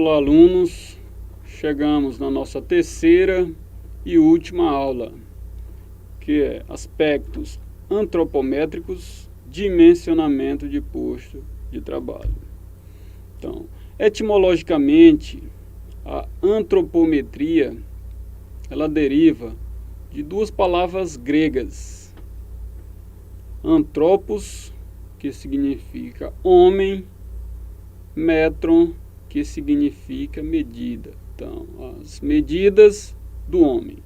Olá, alunos, chegamos na nossa terceira e última aula, que é aspectos antropométricos, dimensionamento de posto de trabalho. Então, etimologicamente, a antropometria, ela deriva de duas palavras gregas, antropos, que significa homem, metron, que significa medida. Então, as medidas do homem.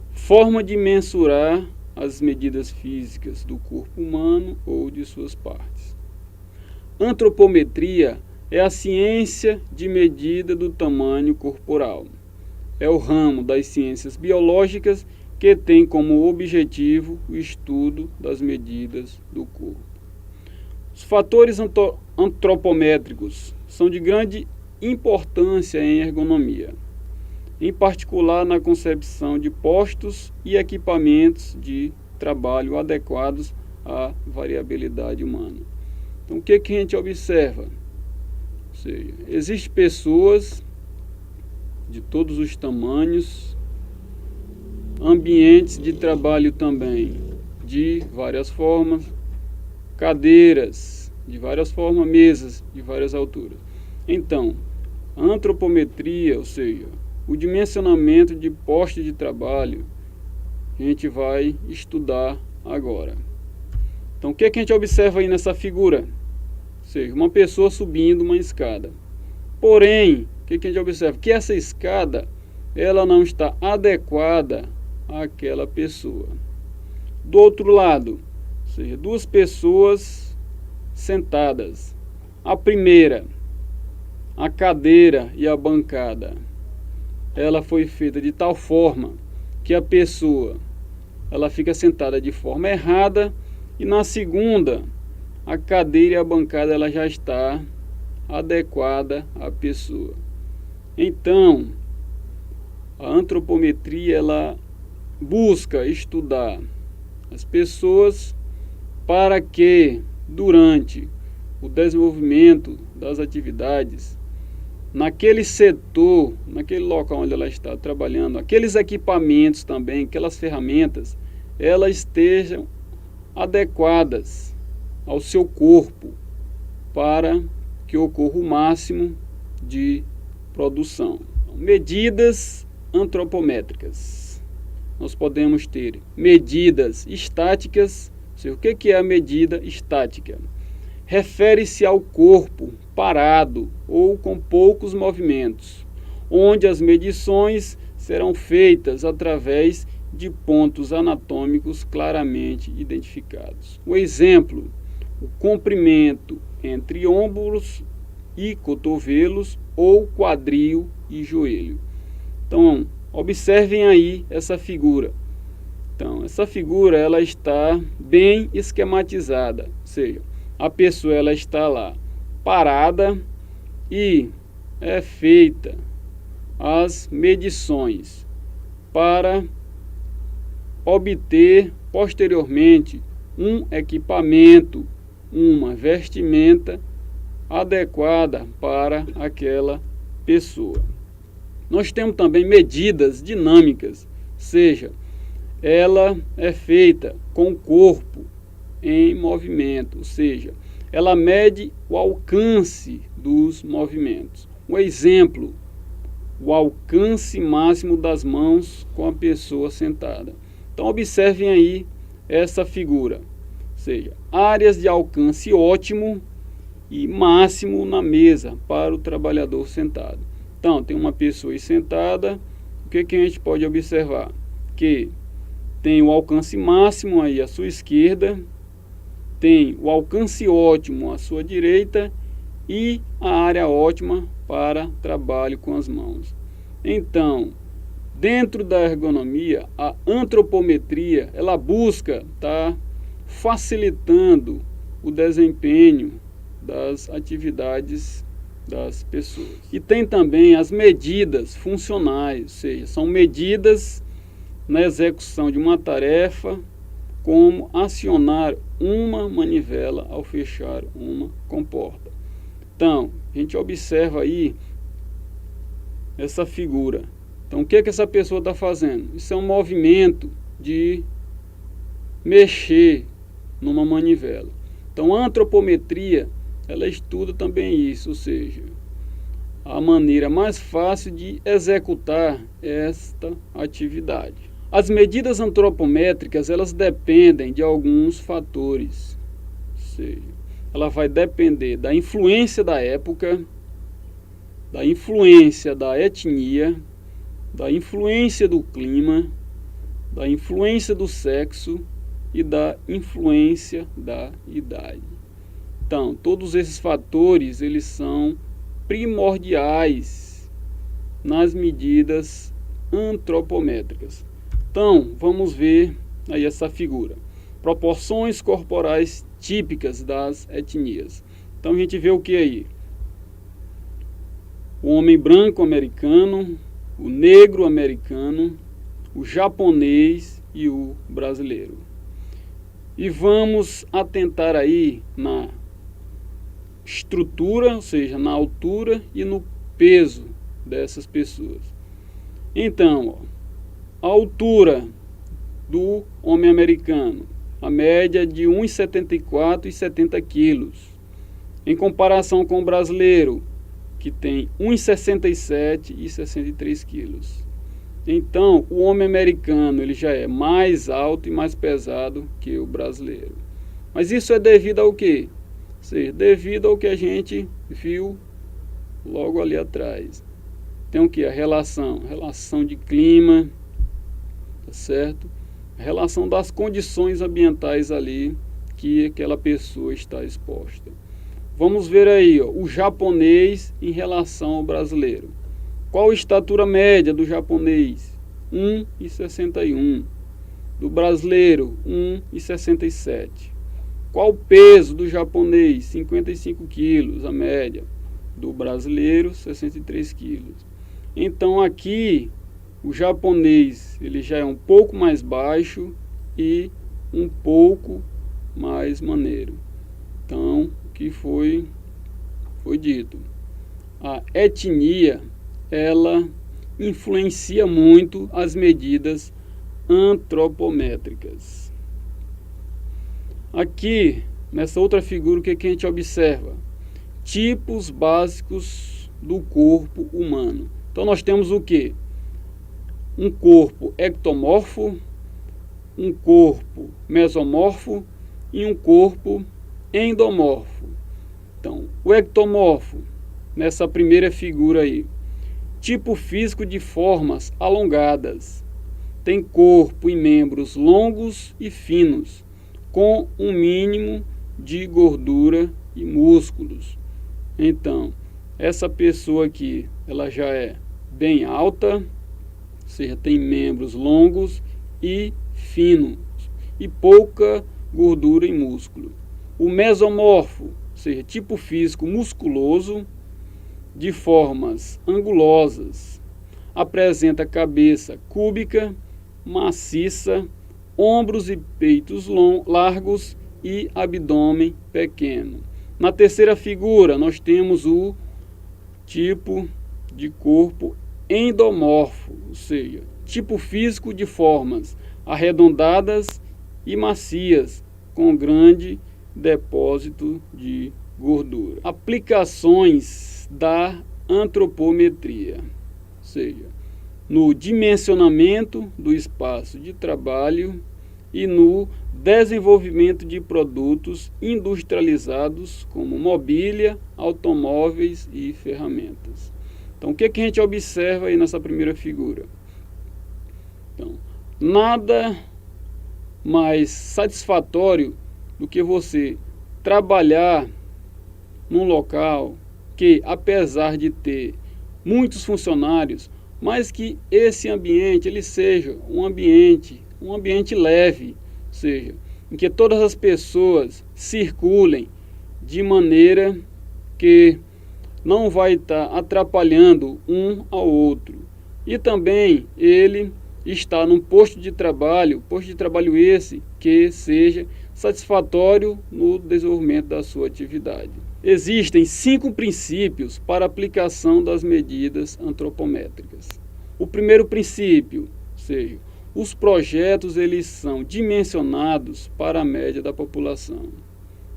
Forma de mensurar as medidas físicas do corpo humano ou de suas partes. Antropometria é a ciência de medida do tamanho corporal. É o ramo das ciências biológicas que tem como objetivo o estudo das medidas do corpo. Os fatores antropométricos são de grande importância em ergonomia, em particular na concepção de postos e equipamentos de trabalho adequados à variabilidade humana. Então, o que a gente observa? Ou seja, existem pessoas de todos os tamanhos, ambientes de trabalho também de várias formas, cadeiras de várias formas, mesas de várias alturas. Então, a antropometria, ou seja, o dimensionamento de postos de trabalho, a gente vai estudar agora. Então, o que a gente observa aí nessa figura? Ou seja, uma pessoa subindo uma escada. Porém, o que a gente observa? Que essa escada, ela não está adequada àquela pessoa. Do outro lado, ou seja, duas pessoas sentadas. A primeira, a cadeira e a bancada, ela foi feita de tal forma que a pessoa, ela fica sentada de forma errada, e na segunda, a cadeira e a bancada, ela já está adequada à pessoa. Então, a antropometria, ela busca estudar as pessoas para que, durante o desenvolvimento das atividades, naquele setor, naquele local onde ela está trabalhando, aqueles equipamentos também, aquelas ferramentas, elas estejam adequadas ao seu corpo para que ocorra o máximo de produção. Medidas antropométricas. Nós podemos ter medidas estáticas. O que é a medida estática? Refere-se ao corpo parado ou com poucos movimentos, onde as medições serão feitas através de pontos anatômicos claramente identificados. O exemplo, o comprimento entre ombros e cotovelos ou quadril e joelho. Então, observem aí essa figura. Então, essa figura, ela está bem esquematizada, ou seja, a pessoa, ela está lá parada e é feita as medições para obter posteriormente um equipamento, uma vestimenta adequada para aquela pessoa. Nós temos também medidas dinâmicas, seja, ela é feita com o corpo em movimento, ou seja, ela mede o alcance dos movimentos. Um exemplo, o alcance máximo das mãos com a pessoa sentada. Então, observem aí essa figura, ou seja, áreas de alcance ótimo e máximo na mesa para o trabalhador sentado. Então, tem uma pessoa aí sentada, o que a gente pode observar? Que tem o alcance máximo aí à sua esquerda, tem o alcance ótimo à sua direita e a área ótima para trabalho com as mãos. Então, dentro da ergonomia, a antropometria, ela busca estar facilitando o desempenho das atividades das pessoas. E tem também as medidas funcionais, ou seja, são medidas na execução de uma tarefa, como acionar uma manivela ao fechar uma comporta. Então, a gente observa aí essa figura. Então, o que é que essa pessoa está fazendo? Isso é um movimento de mexer numa manivela. Então, a antropometria, ela estuda também isso, ou seja, a maneira mais fácil de executar esta atividade. As medidas antropométricas, elas dependem de alguns fatores, ou seja, ela vai depender da influência da época, da influência da etnia, da influência do clima, da influência do sexo e da influência da idade. Então, todos esses fatores, eles são primordiais nas medidas antropométricas. Então, vamos ver aí essa figura. Proporções corporais típicas das etnias. Então, a gente vê o que aí? O homem branco americano, o negro americano, o japonês e o brasileiro. E vamos atentar aí na estrutura, ou seja, na altura e no peso dessas pessoas. Então, a altura do homem americano, a média de 1,74 e 70 quilos, em comparação com o brasileiro, que tem 1,67 e 63 quilos. Então, o homem americano ele já é mais alto e mais pesado que o brasileiro. Mas isso é devido ao quê? Ou seja, devido ao que a gente viu logo ali atrás. Tem o que? A relação de clima, tá certo? A relação das condições ambientais ali que aquela pessoa está exposta. Vamos ver aí, ó, o japonês em relação ao brasileiro. Qual a estatura média do japonês? 1,61. Do brasileiro, 1,67. Qual o peso do japonês? 55 quilos, a média. Do brasileiro, 63 quilos. Então aqui, o japonês ele já é um pouco mais baixo e um pouco mais maneiro. Então, o que foi dito. A etnia, ela influencia muito as medidas antropométricas. Aqui, nessa outra figura, o que a gente observa? Tipos básicos do corpo humano. Então nós temos o que? Um corpo ectomorfo, um corpo mesomorfo e um corpo endomorfo. Então, o ectomorfo, nessa primeira figura aí, tipo físico de formas alongadas, tem corpo e membros longos e finos, com um mínimo de gordura e músculos. Então, essa pessoa aqui, ela já é bem alta, ou seja, tem membros longos e finos, e pouca gordura e músculo. O mesomorfo, ou seja, tipo físico musculoso, de formas angulosas, apresenta cabeça cúbica, maciça, ombros e peitos largos e abdômen pequeno. Na terceira figura, nós temos o tipo de corpo endomorfo, ou seja, tipo físico de formas arredondadas e macias, com grande depósito de gordura. Aplicações da antropometria, ou seja, no dimensionamento do espaço de trabalho e no desenvolvimento de produtos industrializados como mobília, automóveis e ferramentas. Então, o que a gente observa aí nessa primeira figura? Então, nada mais satisfatório do que você trabalhar num local que, apesar de ter muitos funcionários, mas que esse ambiente ele seja um ambiente leve, ou seja, em que todas as pessoas circulem de maneira que não vai estar atrapalhando um ao outro. E também ele está num posto de trabalho esse que seja satisfatório no desenvolvimento da sua atividade. existem 5 princípios para a aplicação das medidas antropométricas. O primeiro princípio, ou seja, os projetos eles são dimensionados para a média da população.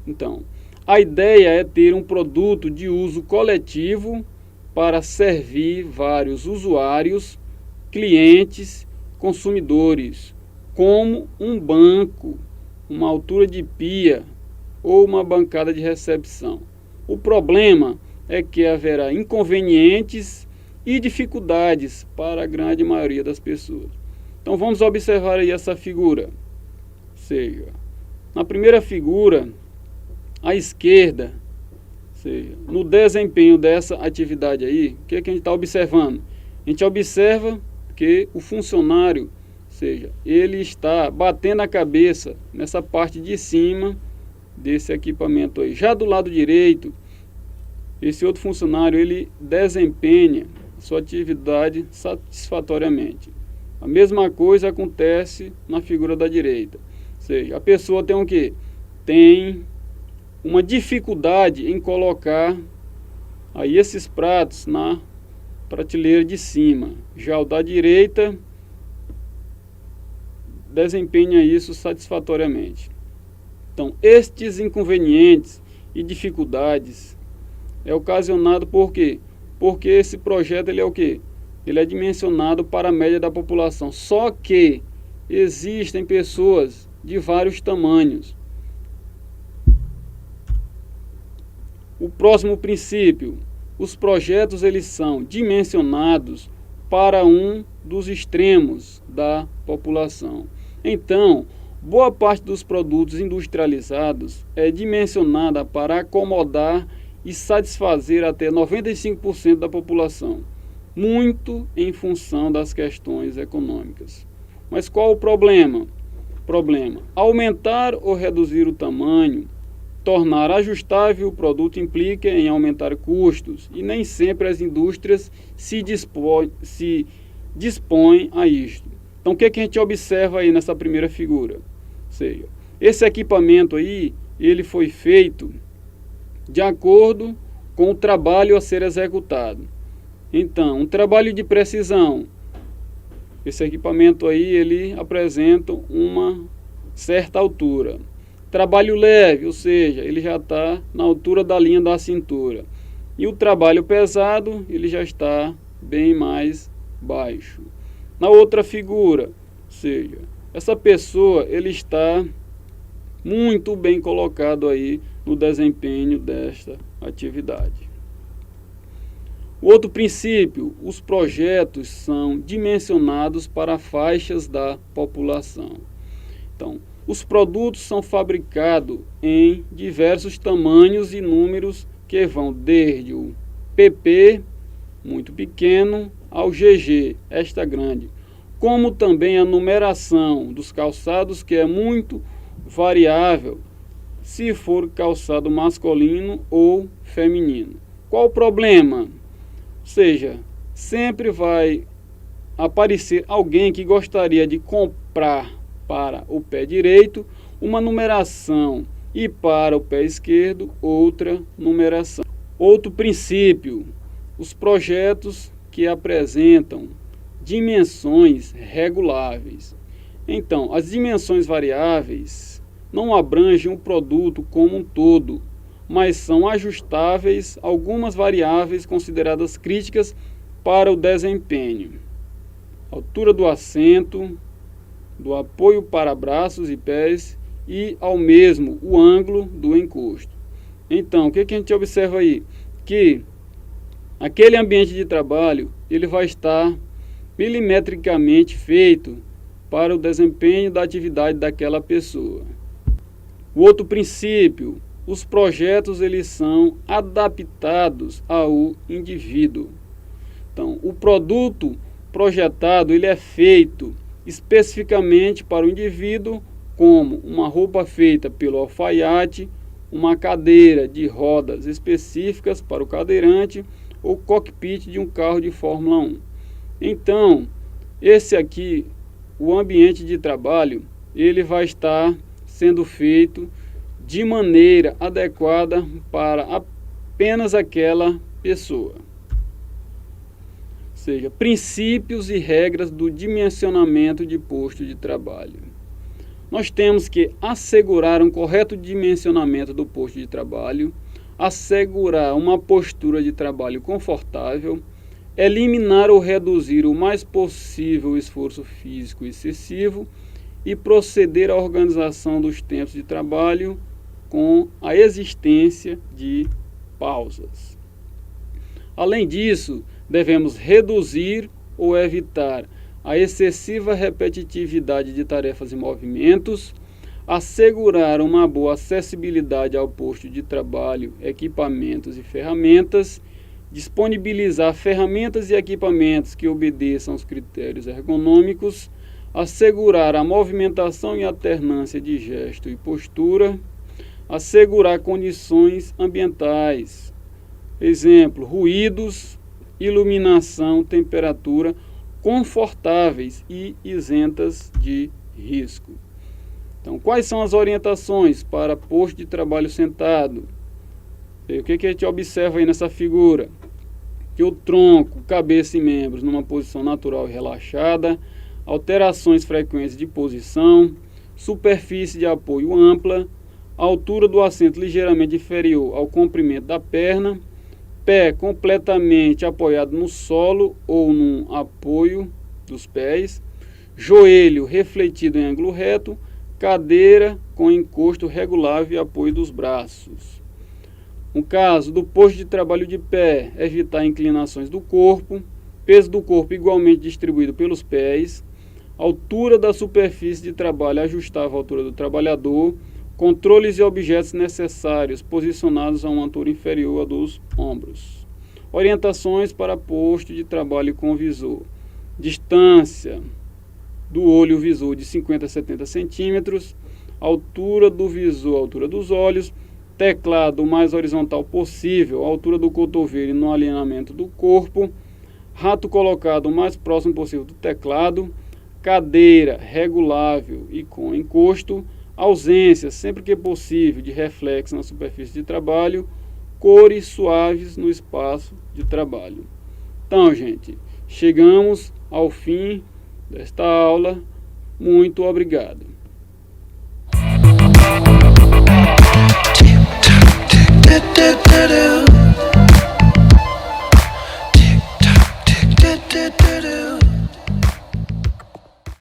Então, a ideia é ter um produto de uso coletivo para servir vários usuários, clientes, consumidores, como um banco, uma altura de pia ou uma bancada de recepção. O problema é que haverá inconvenientes e dificuldades para a grande maioria das pessoas. Então vamos observar aí essa figura. Ou seja, na primeira figura, à esquerda, ou seja, no desempenho dessa atividade aí, o que é que a gente está observando? A gente observa que o funcionário, ou seja, ele está batendo a cabeça nessa parte de cima desse equipamento aí. Já do lado direito, esse outro funcionário, ele desempenha sua atividade satisfatoriamente. A mesma coisa acontece na figura da direita. Ou seja, a pessoa tem o quê? Tem uma dificuldade em colocar aí esses pratos na prateleira de cima. Já o da direita desempenha isso satisfatoriamente. Então, estes inconvenientes e dificuldades é ocasionado por quê? Porque esse projeto ele é o quê? Ele é dimensionado para a média da população. Só que existem pessoas de vários tamanhos. O próximo princípio, os projetos eles são dimensionados para um dos extremos da população. Então, boa parte dos produtos industrializados é dimensionada para acomodar e satisfazer até 95% da população, muito em função das questões econômicas. Mas qual o problema? Aumentar ou reduzir o tamanho, tornar ajustável o produto implica em aumentar custos e nem sempre as indústrias se dispõem a isto. Então o que é que a gente observa aí nessa primeira figura? Ou seja, esse equipamento aí, ele foi feito de acordo com o trabalho a ser executado. Então, um trabalho de precisão, esse equipamento aí, ele apresenta uma certa altura. Trabalho leve, ou seja, ele já está na altura da linha da cintura. E o trabalho pesado, ele já está bem mais baixo. Na outra figura, ou seja, essa pessoa, ele está muito bem colocado aí no desempenho desta atividade. O outro princípio, os projetos são dimensionados para faixas da população. Então, os produtos são fabricados em diversos tamanhos e números que vão desde o PP, muito pequeno, ao GG, extra grande, como também a numeração dos calçados, que é muito variável, se for calçado masculino ou feminino. Qual o problema? Ou seja, sempre vai aparecer alguém que gostaria de comprar para o pé direito uma numeração e para o pé esquerdo outra numeração. Outro princípio, os projetos que apresentam dimensões reguláveis. Então, as dimensões variáveis não abrangem o produto como um todo, mas são ajustáveis algumas variáveis consideradas críticas para o desempenho. Altura do assento, do apoio para braços e pés e ao mesmo o ângulo do encosto. Então, o que a gente observa aí? Que aquele ambiente de trabalho ele vai estar milimetricamente feito para o desempenho da atividade daquela pessoa. O outro princípio, os projetos eles são adaptados ao indivíduo. Então, o produto projetado ele é feito especificamente para o indivíduo, como uma roupa feita pelo alfaiate, uma cadeira de rodas específicas para o cadeirante ou cockpit de um carro de Fórmula 1. Então, esse aqui, o ambiente de trabalho, ele vai estar sendo feito de maneira adequada para apenas aquela pessoa. Ou seja, princípios e regras do dimensionamento de posto de trabalho. Nós temos que assegurar um correto dimensionamento do posto de trabalho, assegurar uma postura de trabalho confortável, eliminar ou reduzir o mais possível o esforço físico excessivo e proceder à organização dos tempos de trabalho com a existência de pausas. Além disso, devemos reduzir ou evitar a excessiva repetitividade de tarefas e movimentos, assegurar uma boa acessibilidade ao posto de trabalho, equipamentos e ferramentas, disponibilizar ferramentas e equipamentos que obedeçam aos critérios ergonômicos, assegurar a movimentação e alternância de gesto e postura, assegurar condições ambientais, exemplo, ruídos, iluminação, temperatura, confortáveis e isentas de risco. Então, quais são as orientações para posto de trabalho sentado? O que a gente observa aí nessa figura? Que o tronco, cabeça e membros numa posição natural e relaxada, alterações frequentes de posição, superfície de apoio ampla, altura do assento ligeiramente inferior ao comprimento da perna, pé completamente apoiado no solo ou num apoio dos pés, joelho refletido em ângulo reto, cadeira com encosto regulável e apoio dos braços. No caso do posto de trabalho de pé, evitar inclinações do corpo, peso do corpo igualmente distribuído pelos pés, altura da superfície de trabalho ajustável à altura do trabalhador, controles e objetos necessários posicionados a uma altura inferior à dos ombros. Orientações para posto de trabalho com visor. Distância do olho visor de 50 a 70 centímetros, altura do visor, altura dos olhos, teclado o mais horizontal possível, altura do cotovelo no alinhamento do corpo, rato colocado o mais próximo possível do teclado, cadeira regulável e com encosto, ausência, sempre que possível, de reflexo na superfície de trabalho, cores suaves no espaço de trabalho. Então, gente, chegamos ao fim desta aula. Muito obrigado. Do